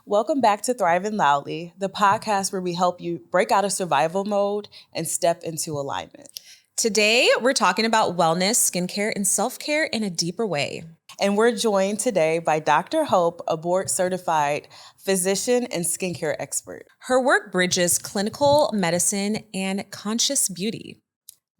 Welcome back to Thriving Loudly, the podcast where we help you break out of survival mode and step into alignment. Today, we're talking about wellness, skincare, and self-care in a deeper way. And we're joined today by Dr. Hope, a board-certified physician and skincare expert. Her work bridges clinical medicine and conscious beauty.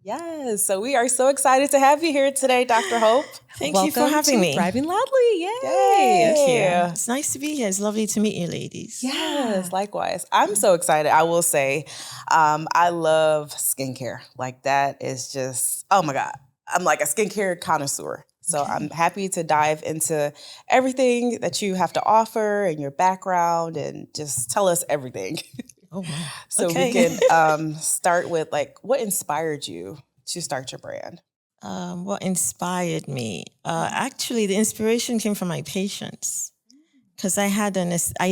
Yes, so we are so excited to have you here today, Dr. Hope. Thank you for having me. Thriving Loudly, yay! Thank you. It's nice to be here. It's lovely to meet you, ladies. Yes, likewise. I'm so excited. I will say, I love skincare. Like that is just, oh my God. I'm like a skincare connoisseur. So I'm happy to dive into everything that you have to offer and your background and just tell us everything. Oh, wow. So we can start with like, what inspired you to start your brand? What inspired me? Actually, the inspiration came from my patients because I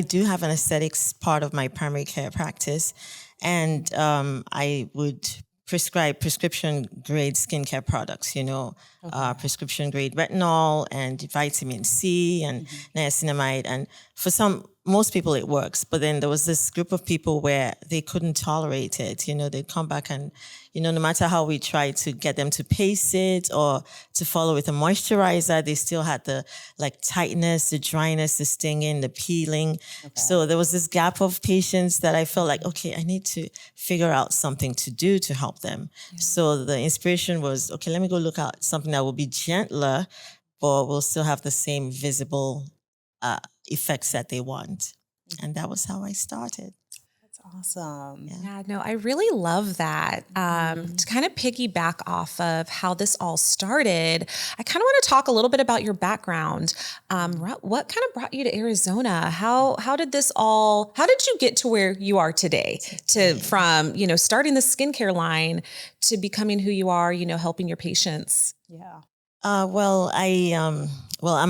do have an aesthetics part of my primary care practice, and I would prescribe prescription grade skincare products, prescription grade retinol and vitamin C and niacinamide. And for most people it works, but then there was this group of people where they couldn't tolerate it. They'd come back and, no matter how we tried to get them to pace it or to follow with a moisturizer, they still had the tightness, the dryness, the stinging, the peeling. Okay. So there was this gap of patients that I felt like, okay, I need to figure out something to do to help them. Yeah. So the inspiration was, okay, let me go look at something that will be gentler, but will still have the same visible effects that they want. And that was how I started. That's awesome. Yeah, no, I really love that. To kind of piggyback off of how this all started, I kind of want to talk a little bit about your background. What kind of brought you to Arizona? How did you get to where you are today? From starting the skincare line to becoming who you are, helping your patients? Yeah. I'm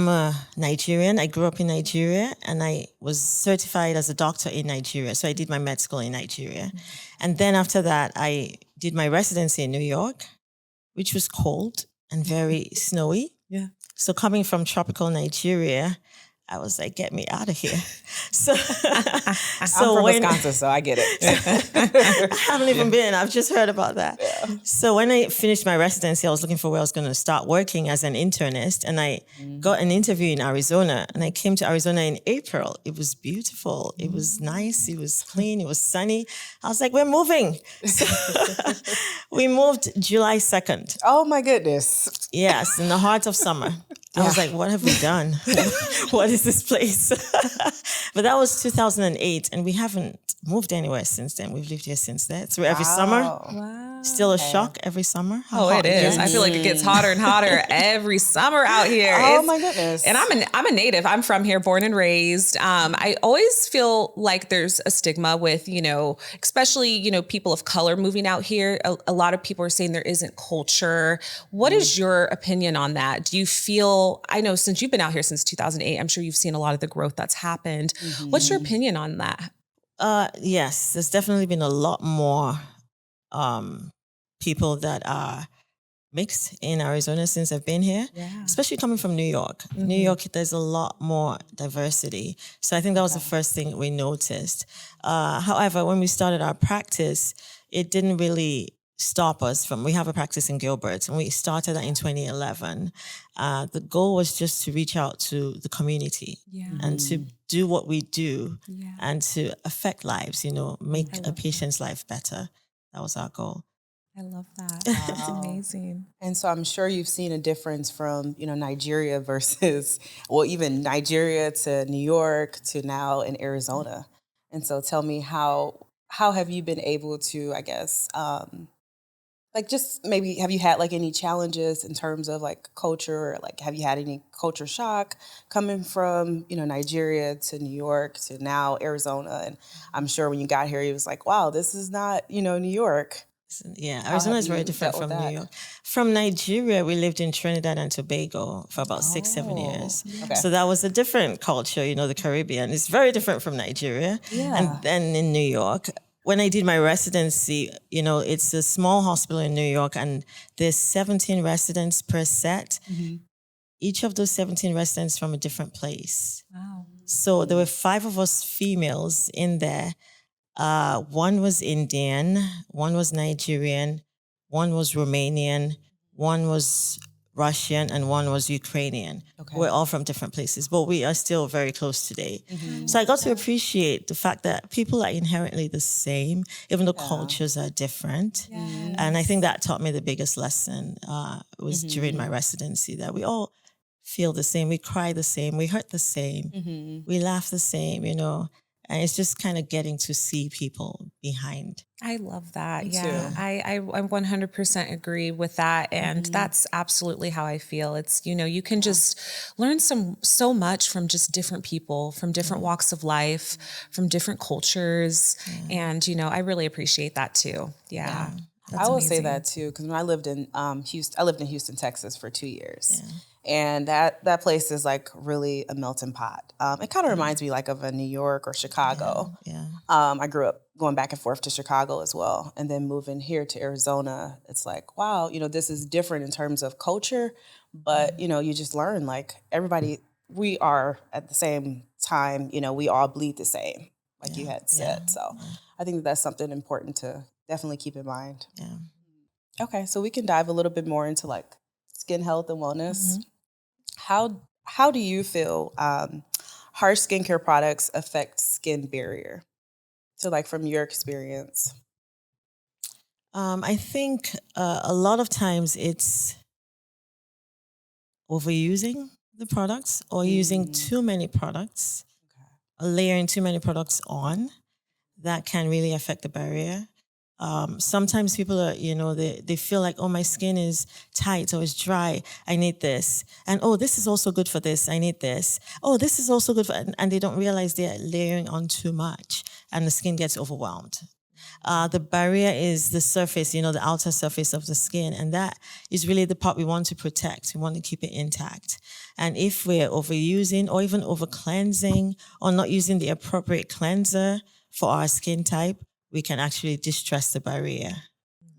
a Nigerian. I grew up in Nigeria and I was certified as a doctor in Nigeria. So I did my med school in Nigeria. Mm-hmm. And then after that, I did my residency in New York, which was cold and very snowy. Yeah. So coming from tropical Nigeria, I was like, get me out of here. I'm from Wisconsin, so I get it. I haven't even been. I've just heard about that. Yeah. So when I finished my residency, I was looking for where I was going to start working as an internist. And I got an interview in Arizona. And I came to Arizona in April. It was beautiful. It was nice. It was clean. It was sunny. I was like, we're moving. So we moved July 2nd. Oh, my goodness. Yes, in the heart of summer. I was like, what have we done? What is this place? But that was 2008, and we haven't moved anywhere since then. We've lived here since then. So every summer, still a shock every summer. It is. I feel like it gets hotter and hotter every summer out here. Oh, my goodness. And I'm a native. I'm from here, born and raised. I always feel like there's a stigma with, especially, people of color moving out here. A lot of people are saying there isn't culture. What is your opinion on that? Do you feel, I know since you've been out here since 2008, I'm sure you've seen a lot of the growth that's happened. Mm-hmm. What's your opinion on that? Yes, there's definitely been a lot more people that are mixed in Arizona since I've been here, especially coming from New York. Mm-hmm. New York, there's a lot more diversity. So I think that was the first thing we noticed. However, when we started our practice, it didn't really stop us from, we have a practice in Gilbert and we started that in 2011. The goal was just to reach out to the community and to do what we do and to affect lives, make a patient's life better. That was our goal. I love that. That's amazing. And so I'm sure you've seen a difference from, Nigeria versus, even Nigeria to New York to now in Arizona. And so tell me how have you been able to, I guess, just maybe have you had any challenges in terms of culture, or have you had any culture shock coming from, Nigeria to New York to now Arizona? And I'm sure when you got here, you was like, wow, this is not, New York. Yeah, Arizona is very different from New York. From Nigeria, we lived in Trinidad and Tobago for about 6-7 years. Okay. So that was a different culture, the Caribbean. It's very different from Nigeria. Yeah. And then in New York, when I did my residency, it's a small hospital in New York and there's 17 residents per set. Mm-hmm. Each of those 17 residents from a different place. Wow. So there were 5 of us females in there. One was Indian, one was Nigerian, one was Romanian, one was Russian, and one was Ukrainian. Okay. We're all from different places, but we are still very close today. Mm-hmm. So I got to appreciate the fact that people are inherently the same, even though cultures are different. Yes. And I think that taught me the biggest lesson was during my residency, that we all feel the same, we cry the same, we hurt the same, we laugh the same, you know. And it's just kind of getting to see people behind. I love that. Me Yeah. too. I 100% agree with that. And that's absolutely how I feel. It's, you know, you can just learn so much from just different people, from different walks of life, from different cultures. And, you know, I really appreciate that too. Yeah. That's I will say amazing. that too, because when I lived in Houston, I lived in Houston, Texas for 2 years. And that place is like really a melting pot. It kind of reminds me like of a New York or Chicago. I grew up going back and forth to Chicago as well. And then moving here to Arizona, it's like, wow, you know, this is different in terms of culture. But, you know, you just learn like everybody, we are at the same time, you know, we all bleed the same, like you had said. So I think that's something important to definitely keep in mind. Okay, so we can dive a little bit more into like skin health and wellness. How do you feel harsh skincare products affect skin barrier? So like from your experience. I think a lot of times it's overusing the products or using too many products, or layering too many products on. That can really affect the barrier. Sometimes people are, you know, they feel like, oh, my skin is tight or it's dry. I need this. And, oh, this is also good for this. I need this. Oh, this is also good for, and they don't realize they're layering on too much and the skin gets overwhelmed. The barrier is the surface, you know, the outer surface of the skin. And that is really the part we want to protect. We want to keep it intact. And if we're overusing or even over cleansing or not using the appropriate cleanser for our skin type, we can actually distress the barrier.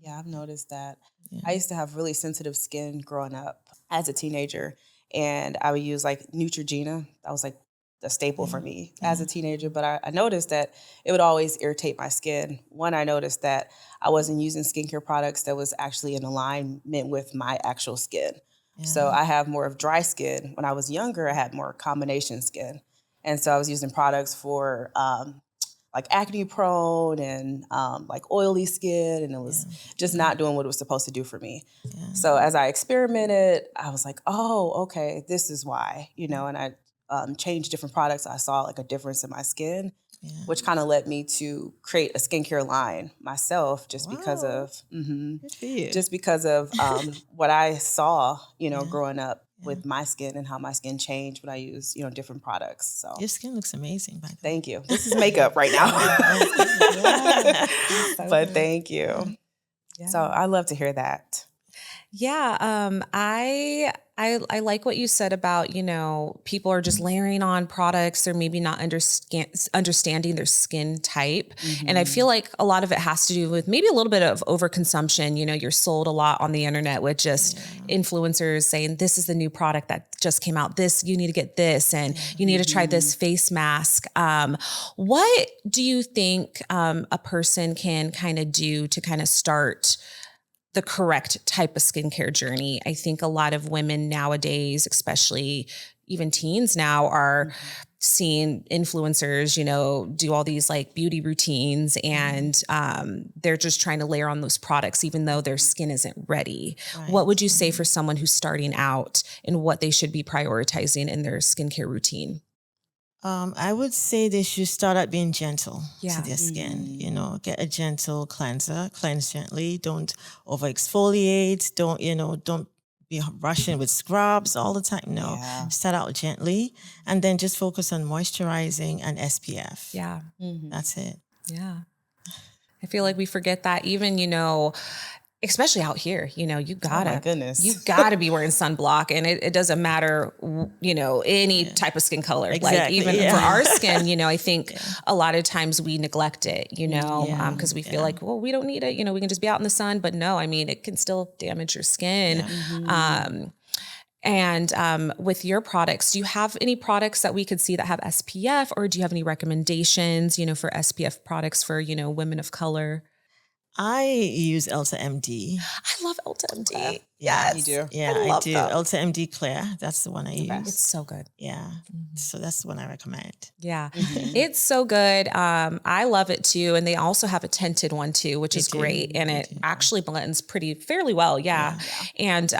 Yeah, I've noticed that. I used to have really sensitive skin growing up as a teenager, and I would use like Neutrogena. That was like a staple for me as a teenager. But I noticed that it would always irritate my skin. One, I noticed that I wasn't using skincare products that was actually in alignment with my actual skin. So I have more of dry skin. When I was younger, I had more combination skin. And so I was using products for like acne prone and like oily skin, and it was just not doing what it was supposed to do for me. So as I experimented, I was like, oh, okay, this is why, you know, and I changed different products. I saw like a difference in my skin, which kind of led me to create a skincare line myself just because of Good for you. just because of what I saw, you know, growing up with my skin and how my skin changed when I use, you know, different products. So Your skin looks amazing, by the way. thank you. This is makeup right now. But thank you. So I love to hear that. Yeah, I like what you said about, you know, people are just layering on products. They're maybe not understanding their skin type. And I feel like a lot of it has to do with maybe a little bit of overconsumption. You know, you're sold a lot on the internet with just influencers saying, this is the new product that just came out. This, you need to get this, and you need to try this face mask. What do you think a person can kind of do to kind of start the correct type of skincare journey? I think a lot of women nowadays, especially even teens now, are seeing influencers, you know, do all these like beauty routines, and they're just trying to layer on those products, even though their skin isn't ready. What would you say for someone who's starting out and what they should be prioritizing in their skincare routine? I would say they should start out being gentle to their skin. You know, get a gentle cleanser, cleanse gently. Don't over exfoliate. Don't be rushing with scrubs all the time. No, start out gently, and then just focus on moisturizing and SPF. Yeah. That's it. Yeah. I feel like we forget that even, you know, especially out here, you know, you Oh my goodness. gotta be wearing sunblock, and it doesn't matter, you know, any type of skin color. Exactly, like even for our skin, you know, I think a lot of times we neglect it, you know, because we feel like, well, we don't need it. You know, we can just be out in the sun, but no, I mean, it can still damage your skin. And with your products, do you have any products that we could see that have SPF, or do you have any recommendations, for SPF products for, women of color? I use Ulta MD. I love Ulta MD. Okay. Yes. You do? Yeah, I I love do. them. Ulta MD Clear. That's the one I use. It's so good. Yeah. So that's the one I recommend. Yeah, it's so good. I love it too. And they also have a tinted one too, which is great. And it actually blends fairly well. Yeah. And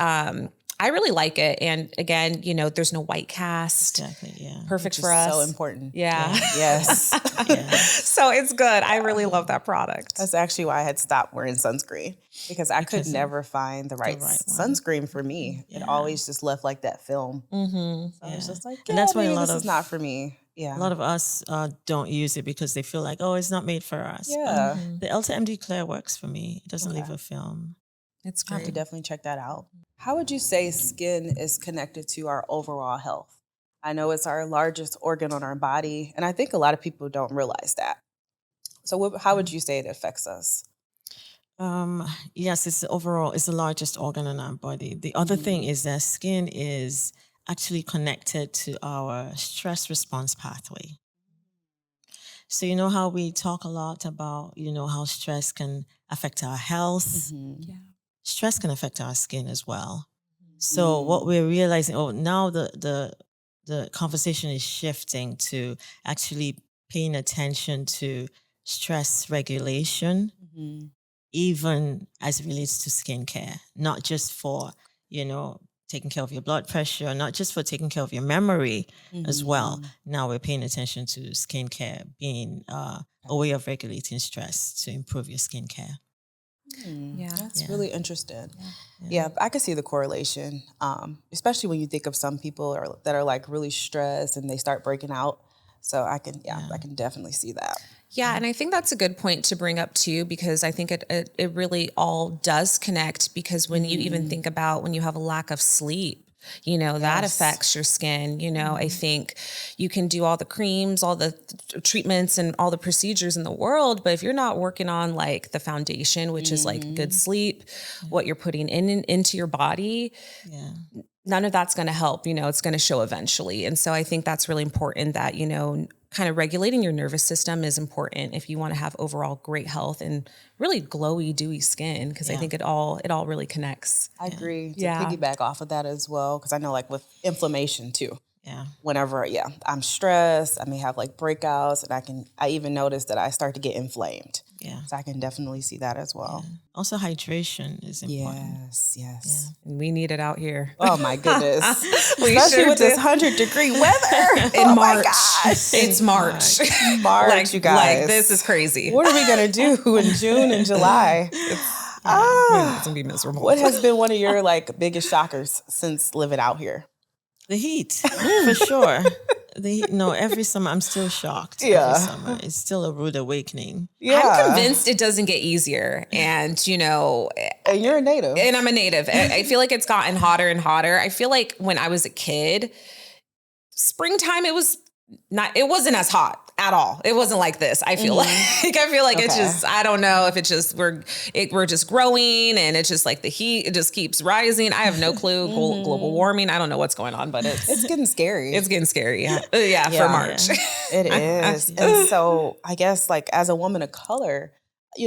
I really like it. And again, there's no white cast. Exactly. Yeah. Perfect Which for is us. so important. Yeah. Yes. So it's good. I really love that product. That's actually why I had stopped wearing sunscreen, because I could never find the right one. sunscreen for me. It always just left like that film. So I was just like, And that's why maybe a lot this of is not for me. Yeah. A lot of us don't use it because they feel like, oh, it's not made for us. Yeah. But the Ulta MD Clear works for me. It doesn't leave a film. It's I have to great. definitely check that out. How would you say skin is connected to our overall health? I know it's our largest organ on our body, and I think a lot of people don't realize that. So how would you say it affects us? Yes, it's the largest organ in our body. The other thing is that skin is actually connected to our stress response pathway. So you know how we talk a lot about, how stress can affect our health. Yeah. Stress can affect our skin as well. So what we're realizing, now the conversation is shifting to actually paying attention to stress regulation, even as it relates to skincare, not just for, taking care of your blood pressure, not just for taking care of your memory as well. Now we're paying attention to skincare being a way of regulating stress to improve your skincare. Yeah. That's really interesting. Yeah, I can see the correlation, especially when you think of some people that are like really stressed and they start breaking out. So I can definitely see that. Yeah, and I think that's a good point to bring up too, because I think it really all does connect, because when you even think about when you have a lack of sleep, that affects your skin. I think you can do all the creams, all the treatments and all the procedures in the world, but if you're not working on like the foundation, which is like good sleep, what you're putting into your body, none of that's going to help. It's going to show eventually. And so I think that's really important that, kind of regulating your nervous system is important if you want to have overall great health and really glowy, dewy skin, because I think it all really connects. I agree. To piggyback off of that as well, because I know like with inflammation too. Yeah. Whenever, I'm stressed, I may have like breakouts, and I even notice that I start to get inflamed. Yeah. So I can definitely see that as well. Yeah. Also, hydration is important. Yes. And we need it out here. Oh my goodness. We Especially sure with do. this 100-degree weather. In Oh March. my gosh. It's March. March, you guys. Like, this is crazy. What are we going to do in June and July? It's going to be miserable. What has been one of your like biggest shockers since living out here? The heat, for sure. Every summer I'm still shocked. Yeah. Every summer. It's still a rude awakening. Yeah. I'm convinced it doesn't get easier. And, And you're a native. and I'm a native. I feel like it's gotten hotter and hotter. I feel like when I was a kid, springtime, it wasn't as hot at all. It wasn't like this. I feel like it's just, I don't know if it's just, we're just growing, and it's just like the heat, it just keeps rising. I have no clue. Global warming. I don't know what's going on, but it's getting scary. It's getting scary. Yeah. For March. It is. And so I guess like as a woman of color,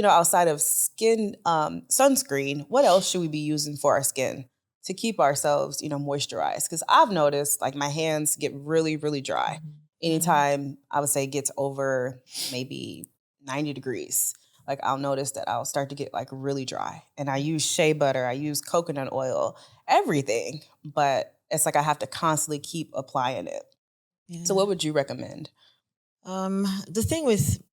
outside of skin sunscreen, what else should we be using for our skin to keep ourselves, moisturized? Because I've noticed like my hands get really, really dry. Anytime I would say it gets over maybe 90 degrees, like I'll notice that I'll start to get like really dry. And I use shea butter, I use coconut oil, everything. But it's like I have to constantly keep applying it. Yeah. So what would you recommend? The thing with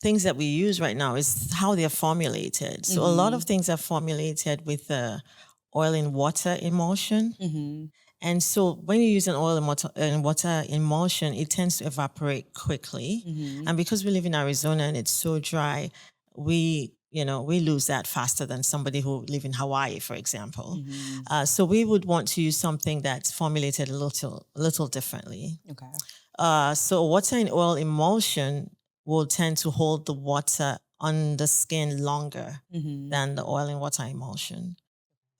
things that we use right now is how they're formulated. So a lot of things are formulated with oil and water emulsion. And so when you use an oil and water emulsion, it tends to evaporate quickly. And because we live in Arizona and it's so dry, we lose that faster than somebody who live in Hawaii, for example. So we would want to use something that's formulated a little differently. Okay. So water and oil emulsion will tend to hold the water on the skin longer than the oil and water emulsion.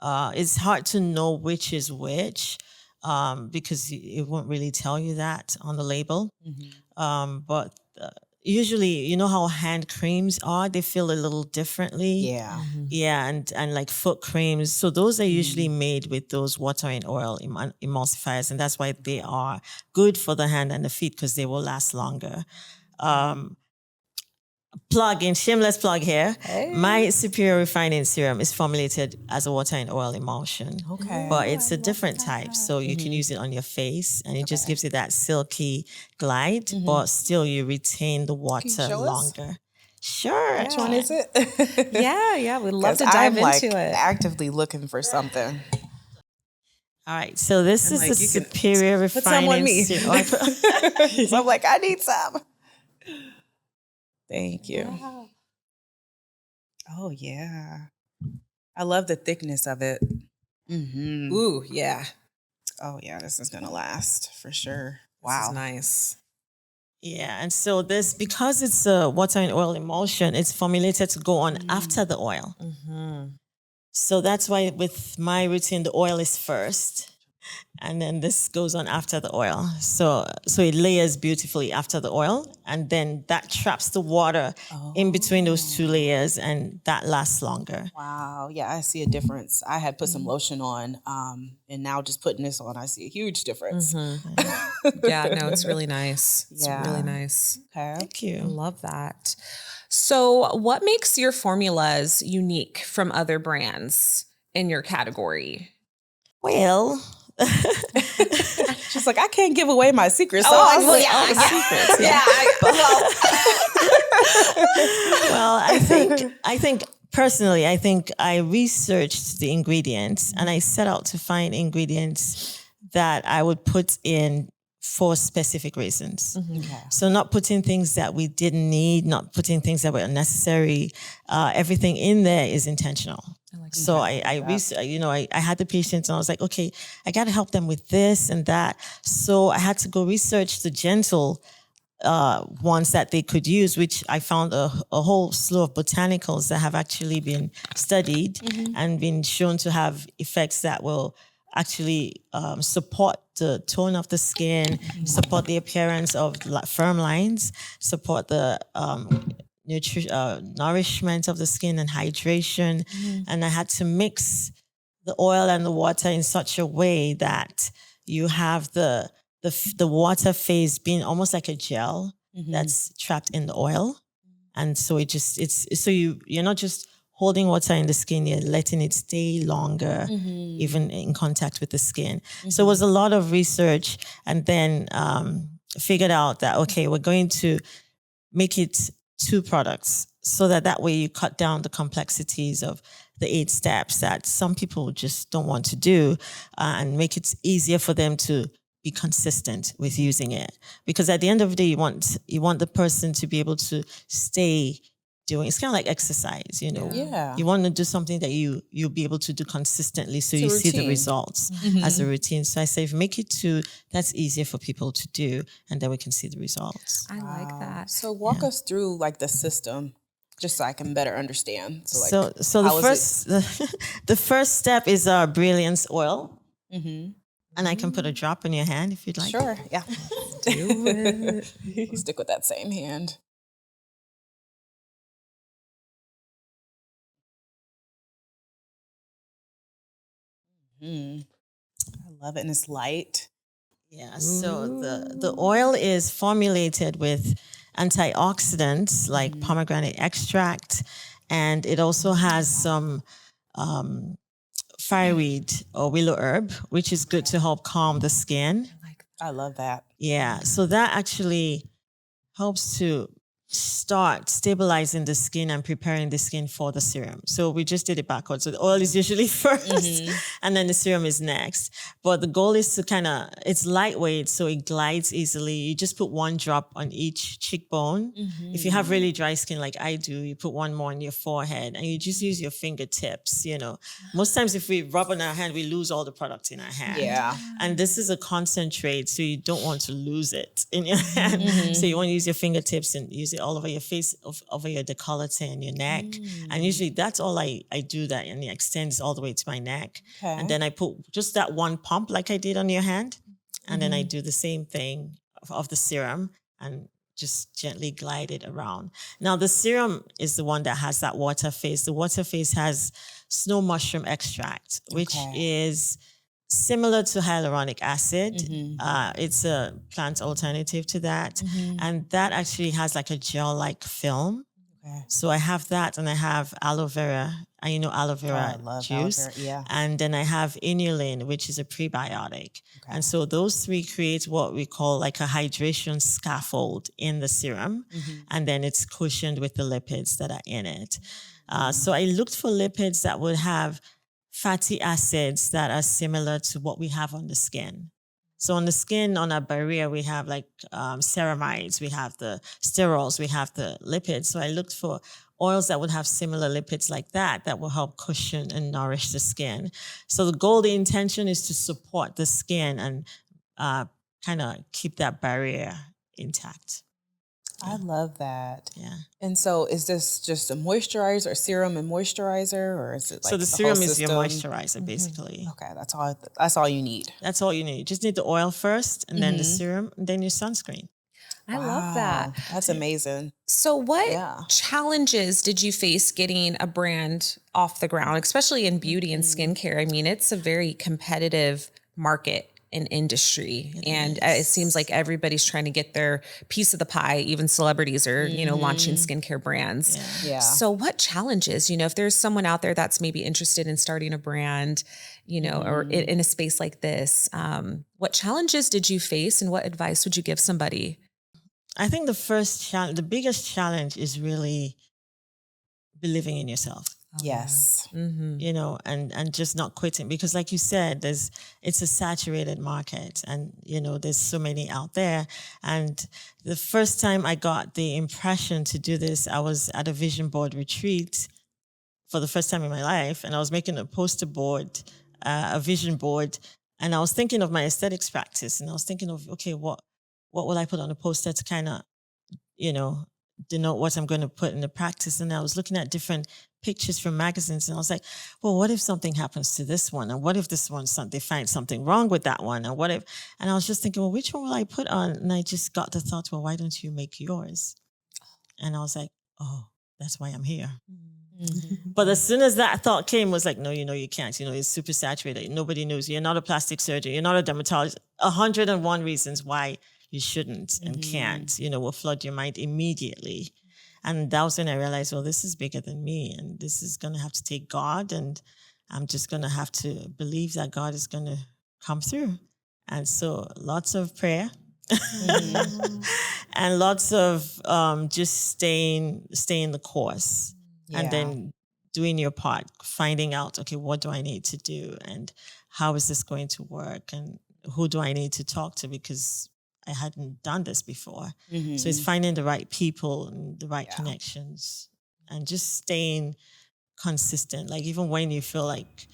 It's hard to know which is which because it won't really tell you that on the label. But usually, you know how hand creams are? They feel a little differently. Yeah. Yeah, and like foot creams. So those are usually made with those water and oil emulsifiers, and that's why they are good for the hand and the feet because they will last longer. Shameless plug here. Hey. My Superior Refining Serum is formulated as a water and oil emulsion. Okay. But it's a different type. So you can use it on your face and it just gives you that silky glide, but still you retain the water show us? longer. Sure. Which one is it? Yeah, we'd love to 'Cause dive I'm into it. actively looking for something. All right. So this is like, the you can Superior put some on Refining me. Serum. So I'm like, I need some. Thank you. Wow. Oh yeah. I love the thickness of it. Mm-hmm. Ooh, yeah. Oh yeah, this is gonna last for sure. This Wow. is nice. Yeah, and so this, because it's a water and oil emulsion, it's formulated to go on after the oil. So that's why with my routine, the oil is first, and then this goes on after the oil. So it layers beautifully after the oil, and then that traps the water in between those two layers, and that lasts longer. Wow. Yeah, I see a difference. I had put some lotion on, and now just putting this on, I see a huge difference. Yeah, no, it's really nice. It's Yeah. really nice. Okay. Thank I you. love that. So, what makes your formulas unique from other brands in your category? Well, She's like, I can't give away my secret sauce. well, yeah, all the secrets. Yeah, Well, I think personally, I researched the ingredients and I set out to find ingredients that I would put in for specific reasons. Okay. So not putting things that we didn't need, not putting things that were unnecessary. Everything in there is intentional. So I had the patients and I was like, okay, I got to help them with this and that. So I had to go research the gentle ones that they could use, which I found a whole slew of botanicals that have actually been studied and been shown to have effects that will actually support the tone of the skin, support the appearance of firm lines, support the nourishment of the skin and hydration. And I had to mix the oil and the water in such a way that you have the water phase being almost like a gel that's trapped in the oil. And so you're not just holding water in the skin, you're letting it stay longer, even in contact with the skin. So it was a lot of research, and then figured out that, okay, we're going to make it 2 products so that way you cut down the complexities of the 8 steps that some people just don't want to do, and make it easier for them to be consistent with using it. Because at the end of the day, you want the person to be able to stay doing. It's kind of like exercise, you know. Yeah. You want to do something that you'll be able to do consistently, so It's a you see the routine. results as a routine. So I say, if make it 2, that's easier for people to do, and then we can see the results. I like that. So walk us through like the system, just so I can better understand. So how is the first step is our brilliance oil, and I can put a drop in your hand if you'd like. Sure. Yeah. Do it. We'll stick with that same hand. I love it, and it's light. Yeah. So the oil is formulated with antioxidants like pomegranate extract, and it also has some fireweed or willow herb, which is good to help calm the skin. I love that. Yeah. So that actually helps to start stabilizing the skin and preparing the skin for the serum. So we just did it backwards. So the oil is usually first and then the serum is next. But the goal is to it's lightweight, so it glides easily. You just put 1 drop on each cheekbone. If you have really dry skin like I do, you put 1 more on your forehead and you just use your fingertips, you know. Most times if we rub on our hand, we lose all the product in our hand. Yeah. And this is a concentrate, so you don't want to lose it in your hand. So you want to use your fingertips and use it all over your face, over your décolleté and your neck. And usually that's all I do that, and it extends all the way to my neck. Okay. And then I put just that one pump like I did on your hand. And then I do the same thing of the serum and just gently glide it around. Now, the serum is the one that has that water phase. The water phase has snow mushroom extract, which is similar to hyaluronic acid. It's a plant alternative to that. And that actually has like a gel-like film. So I have that, and I have aloe vera, and aloe vera I love juice. aloe vera, yeah. And then I have inulin, which is a prebiotic. And so those three create what we call like a hydration scaffold in the serum. And then it's cushioned with the lipids that are in it. So I looked for lipids that would have fatty acids that are similar to what we have on the skin. So on the skin, on our barrier, we have like ceramides, we have the sterols, we have the lipids. So I looked for oils that would have similar lipids like that will help cushion and nourish the skin. So the goal, the intention is to support the skin and kind of keep that barrier intact. I love that. Yeah. And so is this just a moisturizer, serum and moisturizer, or is it like so the whole serum is your system? moisturizer, basically. Okay, that's all you need. That's all you need. You just need the oil first, and then the serum, and then your sunscreen. I love that. That's amazing. So what challenges did you face getting a brand off the ground, especially in beauty and skincare? I mean, it's a very competitive market and industry. It seems like everybody's trying to get their piece of the pie. Even celebrities are, launching skincare brands. Yeah. So what challenges, if there's someone out there that's maybe interested in starting a brand, or in a space like this, what challenges did you face, and what advice would you give somebody? I think the biggest challenge is really believing in yourself. Yes. And just not quitting, because like you said, it's a saturated market, and there's so many out there. And the first time I got the impression to do this, I was at a vision board retreat for the first time in my life, and I was making a poster board, a vision board, and I was thinking of my aesthetics practice, and I was thinking of, okay, what will I put on a poster to kind of, denote what I'm going to put in the practice. And I was looking at different pictures from magazines, and I was like, well, what if something happens to this one? And what if this one, they find something wrong with that one? And and I was just thinking, well, which one will I put on? And I just got the thought, well, why don't you make yours? And I was like, oh, that's why I'm here. But as soon as that thought came, it was like, no, you can't. It's super saturated. Nobody knows. You're not a plastic surgeon. You're not a dermatologist. 101 reasons why you shouldn't and can't, will flood your mind immediately. And that was when I realized, well, this is bigger than me, and this is going to have to take God, and I'm just going to have to believe that God is going to come through. And so lots of prayer and lots of just staying the course, and then doing your part, finding out, okay, what do I need to do, and how is this going to work, and who do I need to talk to, because I hadn't done this before. So it's finding the right people and the right connections, and just staying consistent. Like even when you feel like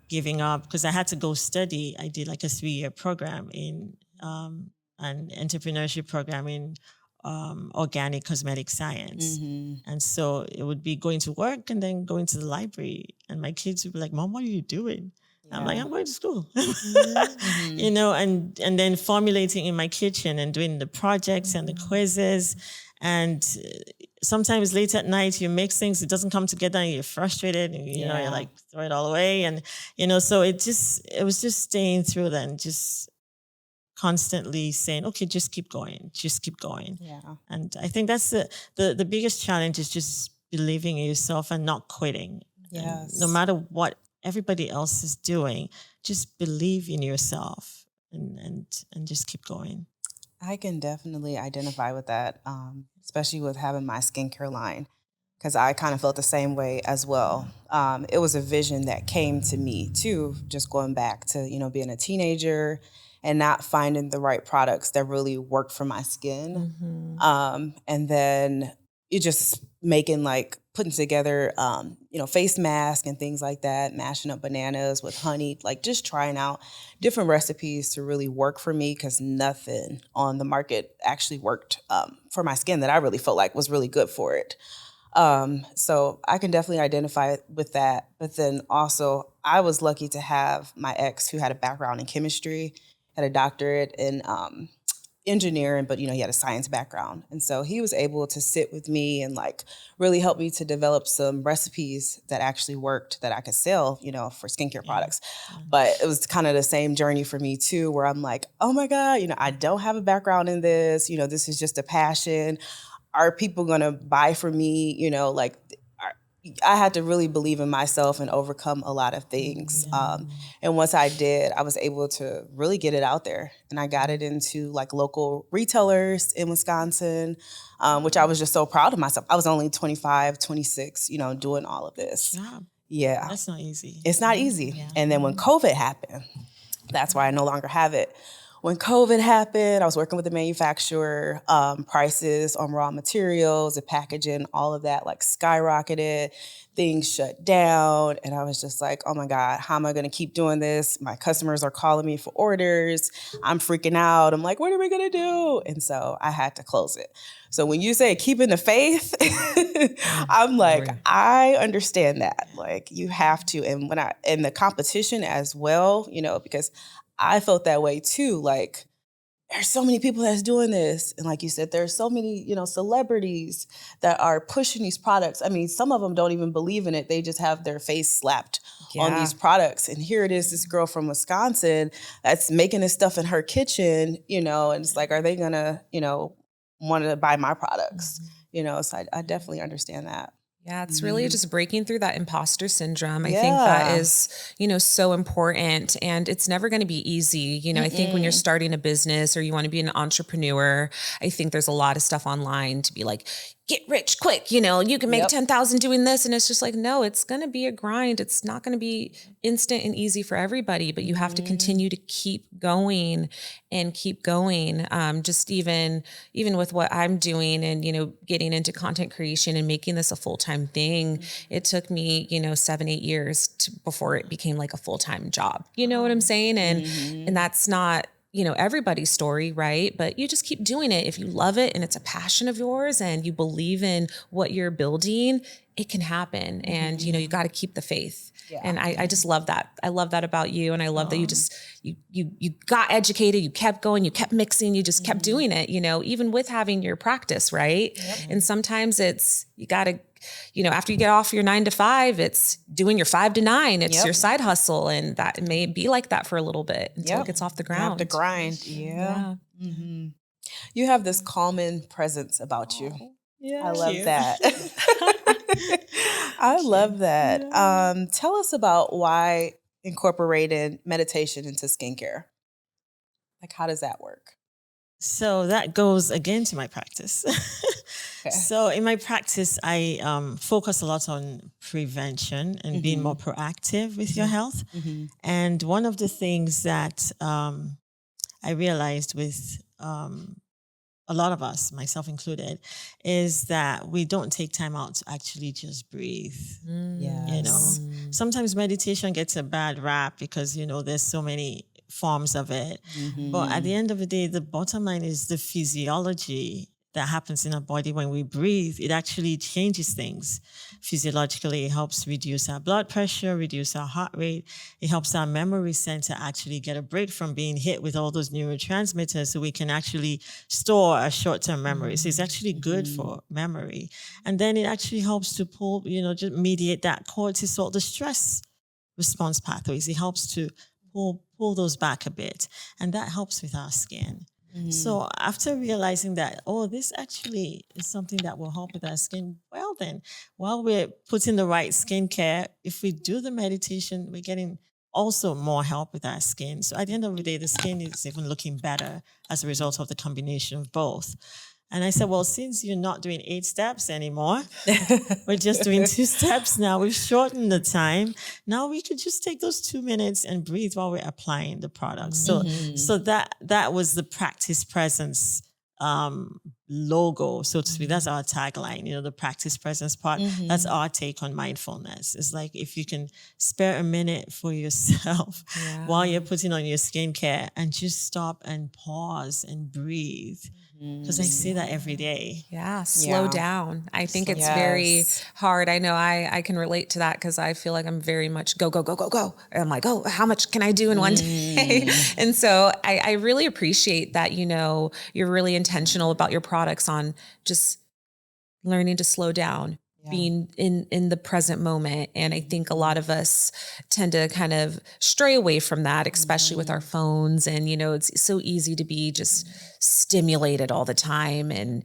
giving up, because I had to go study. I did like a 3-year program in an entrepreneurship program in organic cosmetic science. And so it would be going to work and then going to the library. And my kids would be like, Mom, what are you doing? I'm like, I'm going to school, and then formulating in my kitchen and doing the projects and the quizzes. And sometimes late at night, you mix things, it doesn't come together, and you're frustrated, and, you're like, throw it all away. And, so it was just staying through that, and just constantly saying, okay, just keep going. Yeah. And I think that's the biggest challenge, is just believing in yourself and not quitting. Yes. And no matter what everybody else is doing, just believe in yourself and just keep going. I can definitely identify with that, especially with having my skincare line, because I kind of felt the same way as well. It was a vision that came to me too, just going back to, being a teenager and not finding the right products that really worked for my skin. And then it just making like putting together, face masks and things like that, mashing up bananas with honey, like just trying out different recipes to really work for me because nothing on the market actually worked for my skin that I really felt like was really good for it. So I can definitely identify with that. But then also, I was lucky to have my ex who had a background in chemistry, had a doctorate in engineering, but he had a science background. And so he was able to sit with me and like really help me to develop some recipes that actually worked that I could sell, for skincare products. But it was kind of the same journey for me too, where I'm like, oh my God, I don't have a background in this, this is just a passion. Are people going to buy from me? I had to really believe in myself and overcome a lot of things. And once I did, I was able to really get it out there. And I got it into like local retailers in Wisconsin, which I was just so proud of myself. I was only 25, 26, doing all of this. Job. Yeah. That's not easy. It's not easy. Yeah. And then when COVID happened, that's why I no longer have it. When COVID happened, I was working with the manufacturer, prices on raw materials, the packaging, all of that like skyrocketed, things shut down. And I was just like, oh my God, how am I gonna keep doing this? My customers are calling me for orders. I'm freaking out. I'm like, what are we gonna do? And so I had to close it. So when you say keeping the faith, I'm like, I understand that. Like you have to. And and the competition as well, because I felt that way too. Like, there's so many people that's doing this. And like you said, there's so many, celebrities that are pushing these products. I mean, some of them don't even believe in it. They just have their face slapped on these products. And here it is, this girl from Wisconsin that's making this stuff in her kitchen, and it's like, are they gonna, want to buy my products? So I definitely understand that. Yeah, it's really just breaking through that imposter syndrome. I think that is, so important, and it's never going to be easy. I think when you're starting a business or you want to be an entrepreneur, I think there's a lot of stuff online to be like, get rich quick, you can make 10,000 doing this. And it's just like, no, it's going to be a grind. It's not going to be instant and easy for everybody, but you have to continue to keep going and keep going. Just even with what I'm doing and, getting into content creation and making this a full-time thing, it took me, 7-8 years before it became like a full-time job. You know what I'm saying? And that's not, everybody's story, right? But you just keep doing it. If you love it and it's a passion of yours and you believe in what you're building, it can happen. And, you got to keep the faith. Yeah. And I just love that. I love that about you. And I love that you got educated, you kept going, you kept mixing, you just kept doing it, even with having your practice, right? Yep. And sometimes you got to, after you get off your 9 to 5, it's doing your 5 to 9. It's your side hustle. And that may be like that for a little bit until it gets off the ground. You have to grind. Yeah. Mm-hmm. You have this calming presence about you. Yeah. I love that. I love that. Yeah. Tell us about why incorporating meditation into skincare. Like, how does that work? So that goes again to my practice. Okay. So in my practice, I focus a lot on prevention and being more proactive with your health. Mm-hmm. And one of the things that I realized with a lot of us, myself included, is that we don't take time out to actually just breathe. Yes. Sometimes meditation gets a bad rap because, there's so many forms of it. Mm-hmm. But at the end of the day, the bottom line is the physiology that happens in our body when we breathe. It actually changes things. Physiologically, it helps reduce our blood pressure, reduce our heart rate. It helps our memory center actually get a break from being hit with all those neurotransmitters so we can actually store a short-term memory. So it's actually good for memory. And then it actually helps to pull, just mediate that cortisol, the stress response pathways. It helps to pull those back a bit. And that helps with our skin. Mm-hmm. So after realizing that, this actually is something that will help with our skin, well then, while we're putting the right skincare, if we do the meditation, we're getting also more help with our skin. So at the end of the day, the skin is even looking better as a result of the combination of both. And I said, well, since you're not doing 8 steps anymore, we're just doing 2 steps now. We've shortened the time. Now we could just take those 2 minutes and breathe while we're applying the product. So that was the practice presence logo, so to speak. That's our tagline, the practice presence part. That's our take on mindfulness. It's like if you can spare a minute for yourself while you're putting on your skincare and just stop and pause and breathe. Because I say that every day. Yeah, slow down. I think it's very hard. I know I can relate to that because I feel like I'm very much go, go, go, go, go. And I'm like, oh, how much can I do in one day? And so I really appreciate that, you're really intentional about your products on just learning to slow down, being in the present moment. And I think a lot of us tend to kind of stray away from that, especially with our phones. And, it's so easy to be just stimulated all the time and,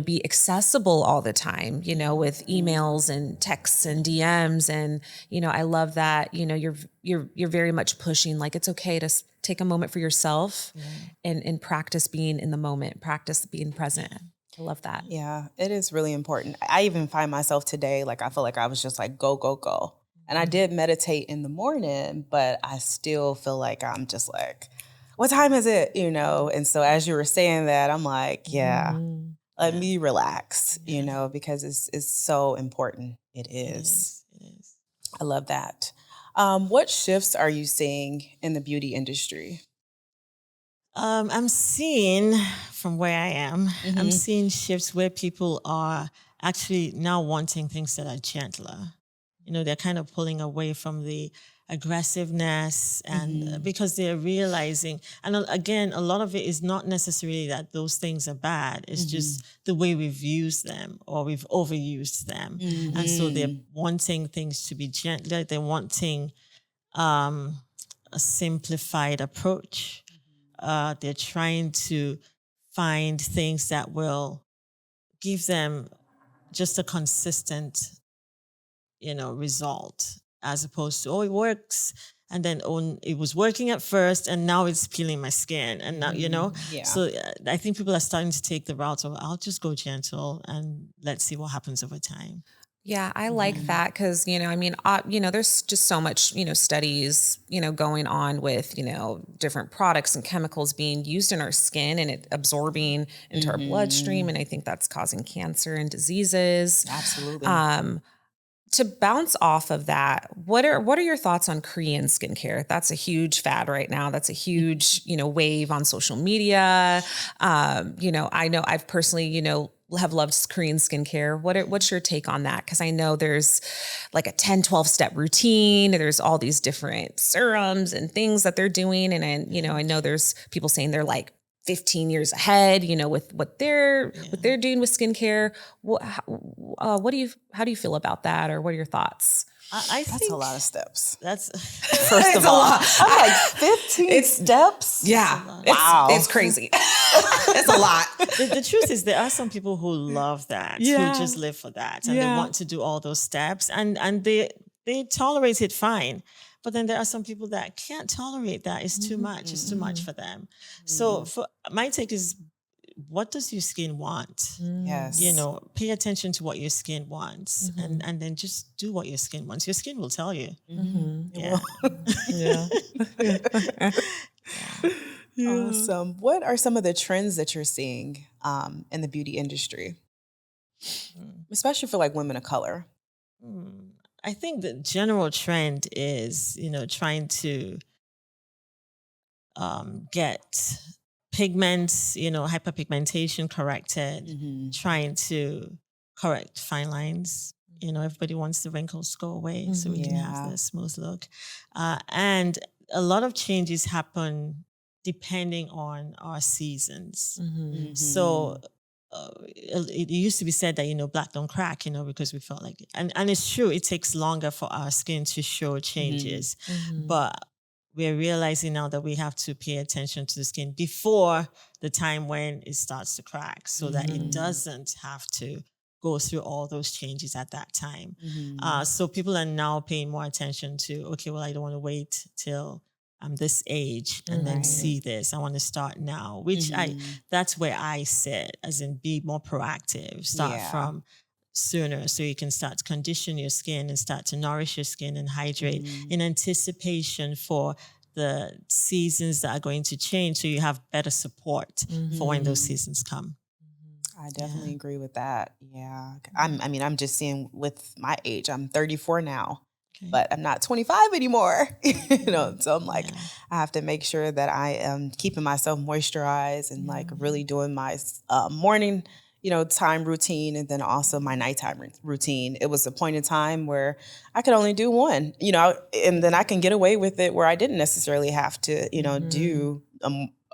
be accessible all the time, with emails and texts and DMs. And, I love that, you're very much pushing, like, it's okay to take a moment for yourself and practice being in the moment, practice being present. I love that. Yeah, it is really important. I even find myself today, like, I feel like I was just like, go, go, go. And I did meditate in the morning, but I still feel like I'm just like, what time is it? And so as you were saying that, I'm like, let me relax, because it's so important. It is. It is. I love that. What shifts are you seeing in the beauty industry? I'm seeing from where I am, I'm seeing shifts where people are actually now wanting things that are gentler. They're kind of pulling away from the aggressiveness and because they're realizing, and again, a lot of it is not necessarily that those things are bad. It's just the way we've used them or we've overused them. And so they're wanting things to be gentler. They're wanting a simplified approach. They're trying to find things that will give them just a consistent, result, as opposed to, it works. And then, it was working at first and now it's peeling my skin. And now, so I think people are starting to take the route of, I'll just go gentle and let's see what happens over time. Yeah, I like that because, there's just so much, studies, going on with, different products and chemicals being used in our skin and it absorbing into our bloodstream. And I think that's causing cancer and diseases. Absolutely. To bounce off of that, what are your thoughts on Korean skincare? That's a huge fad right now. That's a huge, wave on social media. I know I've personally, have loved Korean skincare. What's your take on that? Because I know there's like a 10, 12-step routine. There's all these different serums and things that they're doing. And I know there's people saying they're like 15 years ahead, with what they're doing with skincare. How do you feel about that? Or what are your thoughts? I That's think a lot of steps. That's First of all, I'm like 15 steps. Yeah. Wow. It's crazy. It's a lot. The truth is there are some people who love that, who just live for that and they want to do all those steps and they tolerate it fine. But then there are some people that can't tolerate that. It's too much. It's too much for them. So for my take is, what does your skin want? Yes. Pay attention to what your skin wants and then just do what your skin wants. Your skin will tell you. Yeah. Awesome. What are some of the trends that you're seeing in the beauty industry, especially for like women of color? I think the general trend is, trying to get pigments, hyperpigmentation corrected, trying to correct fine lines. Everybody wants the wrinkles to go away so we can have the smooth look. And a lot of changes happen depending on our seasons. So it used to be said that, black don't crack, because we felt like it. And it's true, it takes longer for our skin to show changes. But we're realizing now that we have to pay attention to the skin before the time when it starts to crack so that it doesn't have to go through all those changes at that time. So people are now paying more attention to, okay, well, I don't want to wait till I'm this age and then see this. I want to start now, which that's where I sit, as in be more proactive, start from sooner so you can start to condition your skin and start to nourish your skin and hydrate in anticipation for the seasons that are going to change so you have better support for when those seasons come. I definitely agree with that. Yeah. I'm just seeing with my age, I'm 34 now, Okay. but I'm not 25 anymore. So I'm like, Yeah. I have to make sure that I am keeping myself moisturized and like really doing my morning, time routine and then also my nighttime routine. It was a point in time where I could only do one, and then I can get away with it where I didn't necessarily have to, do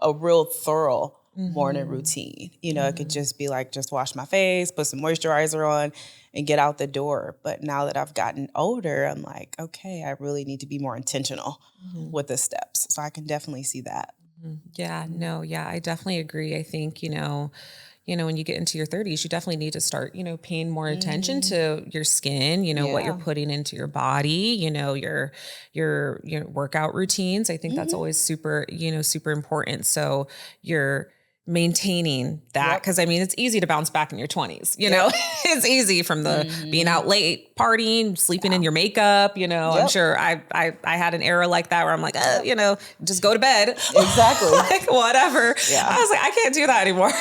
a real thorough morning routine. It could just be like, just wash my face, put some moisturizer on, and get out the door. But now that I've gotten older, I'm like, okay, I really need to be more intentional with the steps. So I can definitely see that. Yeah, no, yeah, I definitely agree. I think, when you get into your 30s, you definitely need to start, paying more attention to your skin, what you're Yeah. putting into your body, your workout routines. I think that's always super, super important. So you're maintaining that Yep. because it's easy to bounce back in your 20s, Yep. it's easy from the being out late, partying, sleeping in your makeup, I'm Yep. sure I had an era like that where I'm like, just go to bed. Exactly. Like whatever. Yeah. I was like, I can't do that anymore.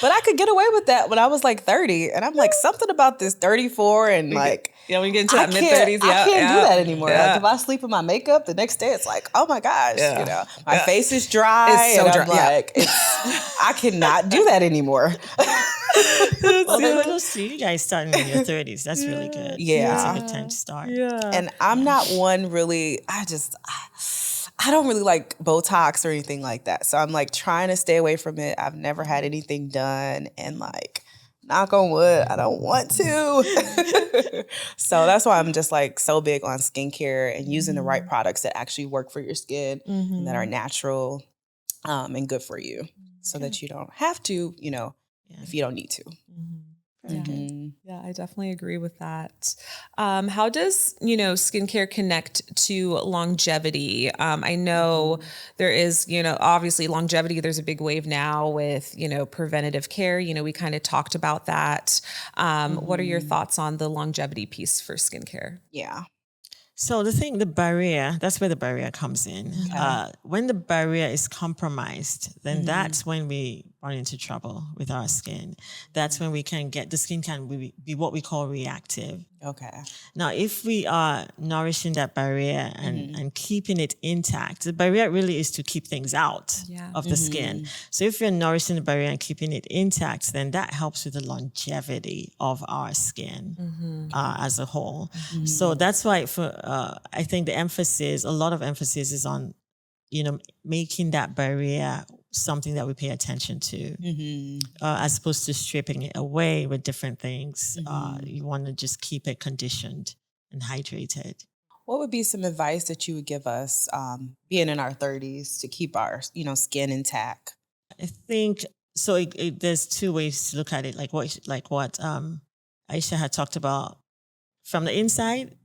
But I could get away with that when I was like 30. And I'm like, something about this 34 and like, Yeah, when you get into I that mid can't, 30s, I can't do that anymore. Yeah. Like if I sleep in my makeup, the next day it's like, oh my gosh, my face is dry. It's so and dry. I'm like, I cannot do that anymore. Well, kudos to you guys starting in your 30s. That's really good. Yeah. That's a good time to start. Yeah. And I'm not one really, I don't really like Botox or anything like that. So I'm like trying to stay away from it. I've never had anything done and like, knock on wood, I don't want to. So that's why I'm just like so big on skincare and using the right products that actually work for your skin and that are natural and good for you so that you don't have to, if you don't need to. Very good. Yeah, I definitely agree with that. How does, skincare connect to longevity? I know there is, obviously longevity, there's a big wave now with, preventative care. We kind of talked about that. What are your thoughts on the longevity piece for skincare? Yeah. So the barrier, that's where the barrier comes in. When the barrier is compromised, then that's when we run into trouble with our skin. That's when the skin can be what we call reactive. Okay. Now, if we are nourishing that barrier and keeping it intact, the barrier really is to keep things out of the skin. So if you're nourishing the barrier and keeping it intact, then that helps with the longevity of our skin as a whole. So that's why I think a lot of emphasis is on, making that barrier something that we pay attention to, as opposed to stripping it away with different things. You want to just keep it conditioned and hydrated. What would be some advice that you would give us being in our 30s to keep our, skin intact? I think so. There's two ways to look at it, like what Aisha had talked about from the inside,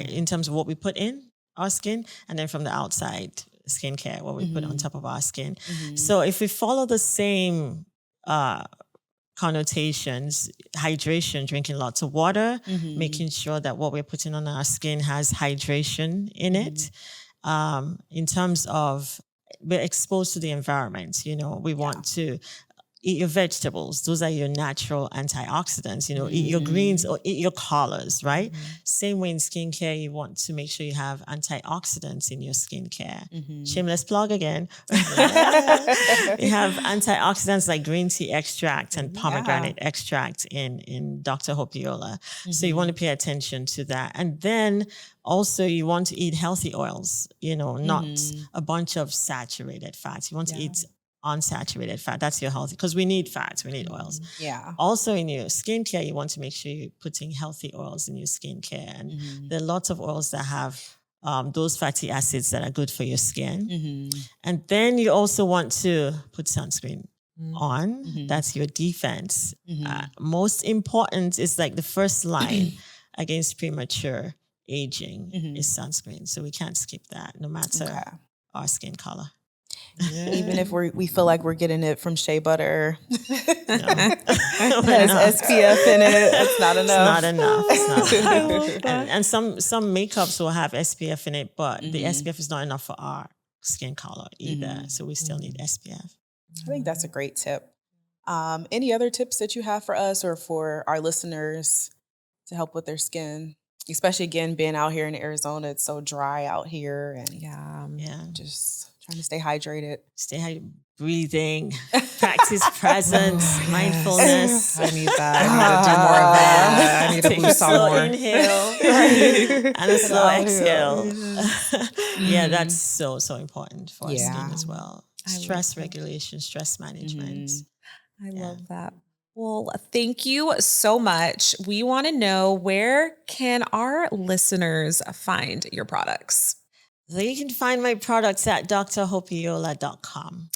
in terms of what we put in our skin, and then from the outside, skincare, what we put on top of our skin. So if we follow the same connotations, hydration, drinking lots of water, making sure that what we're putting on our skin has hydration in it. In terms of we're exposed to the environment, we want to eat your vegetables. Those are your natural antioxidants. Eat your greens or eat your colors, right? Same way in skincare, you want to make sure you have antioxidants in your skincare. Shameless plug again. You have antioxidants like green tea extract and pomegranate extract in Dr. Hopiola. So you want to pay attention to that. And then also you want to eat healthy oils, not a bunch of saturated fats. You want to eat unsaturated fat. That's your healthy, because we need fats, we need oils. Yeah. Also in your skincare, you want to make sure you're putting healthy oils in your skincare. And there are lots of oils that have those fatty acids that are good for your skin. And then you also want to put sunscreen on. That's your defense. Most important is like the first line against premature aging is sunscreen. So we can't skip that no matter our skin color. Even if we feel like we're getting it from shea butter, Has SPF in it, it's not enough. It's not enough. And some makeups will have SPF in it, but the SPF is not enough for our skin color either. So we still need SPF. I think that's a great tip. Any other tips that you have for us or for our listeners to help with their skin? Especially again, being out here in Arizona, it's so dry out here and Yeah. just trying to stay hydrated. Stay hydrated, breathing, practice presence, Oh, yes. mindfulness. I need that. I need to do more of that. I need to Take a boost on slow more. inhale and a slow out exhale. Yeah, Mhm. that's so important for our skin Yeah. as well. I love Stress that. regulation, stress management. I Yeah. love that. Well, thank you so much. We want to know, where can our listeners find your products? So you can find my products at drhopiola.com.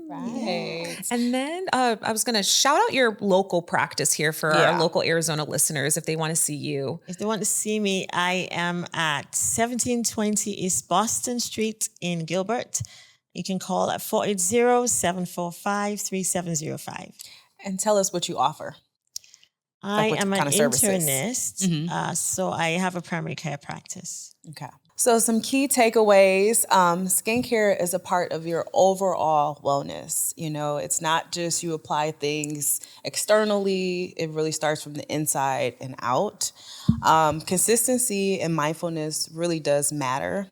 Right. And then I was going to shout out your local practice here for our Yeah. local Arizona listeners if they want to see you. If they want to see me, I am at 1720 East Boston Street in Gilbert. You can call at 480-745-3705. And tell us what you offer. I what am an kind of services? internist, so I have a primary care practice. Okay. So some key takeaways. Skincare is a part of your overall wellness. You know, it's not just you apply things externally. It really starts from the inside and out. Consistency and mindfulness really does matter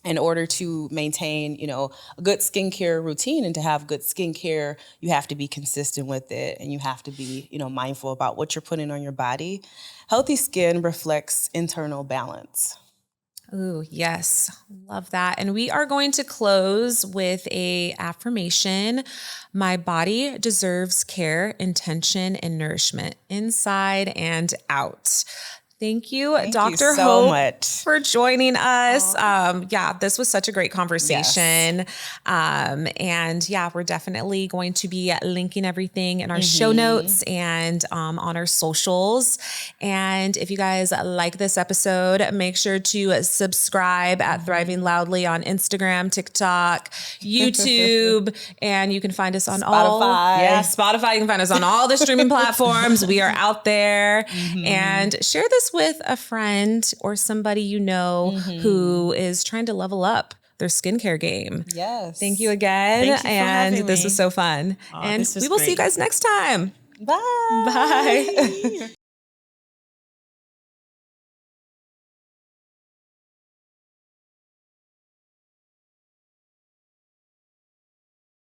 in order to maintain, a good skincare routine. And to have good skincare, you have to be consistent with it, and you have to be, mindful about what you're putting on your body. Healthy skin reflects internal balance. Ooh, yes. Love that. And we are going to close with a affirmation. My body deserves care, intention, and nourishment inside and out. Thank you, Thank you Dr. so Hope, much for joining us. This was such a great conversation. And we're definitely going to be linking everything in our show notes and on our socials. And if you guys like this episode, make sure to subscribe at Thriving Loudly on Instagram, TikTok, YouTube, and you can find us on Spotify. You can find us on all the streaming platforms. We are out there. And share this with a friend or somebody you know who is trying to level up their skincare game. Yes. Thank you again. Thank you for having this me. was so fun. Oh, and this was we will see you great. guys next time. Bye. Bye.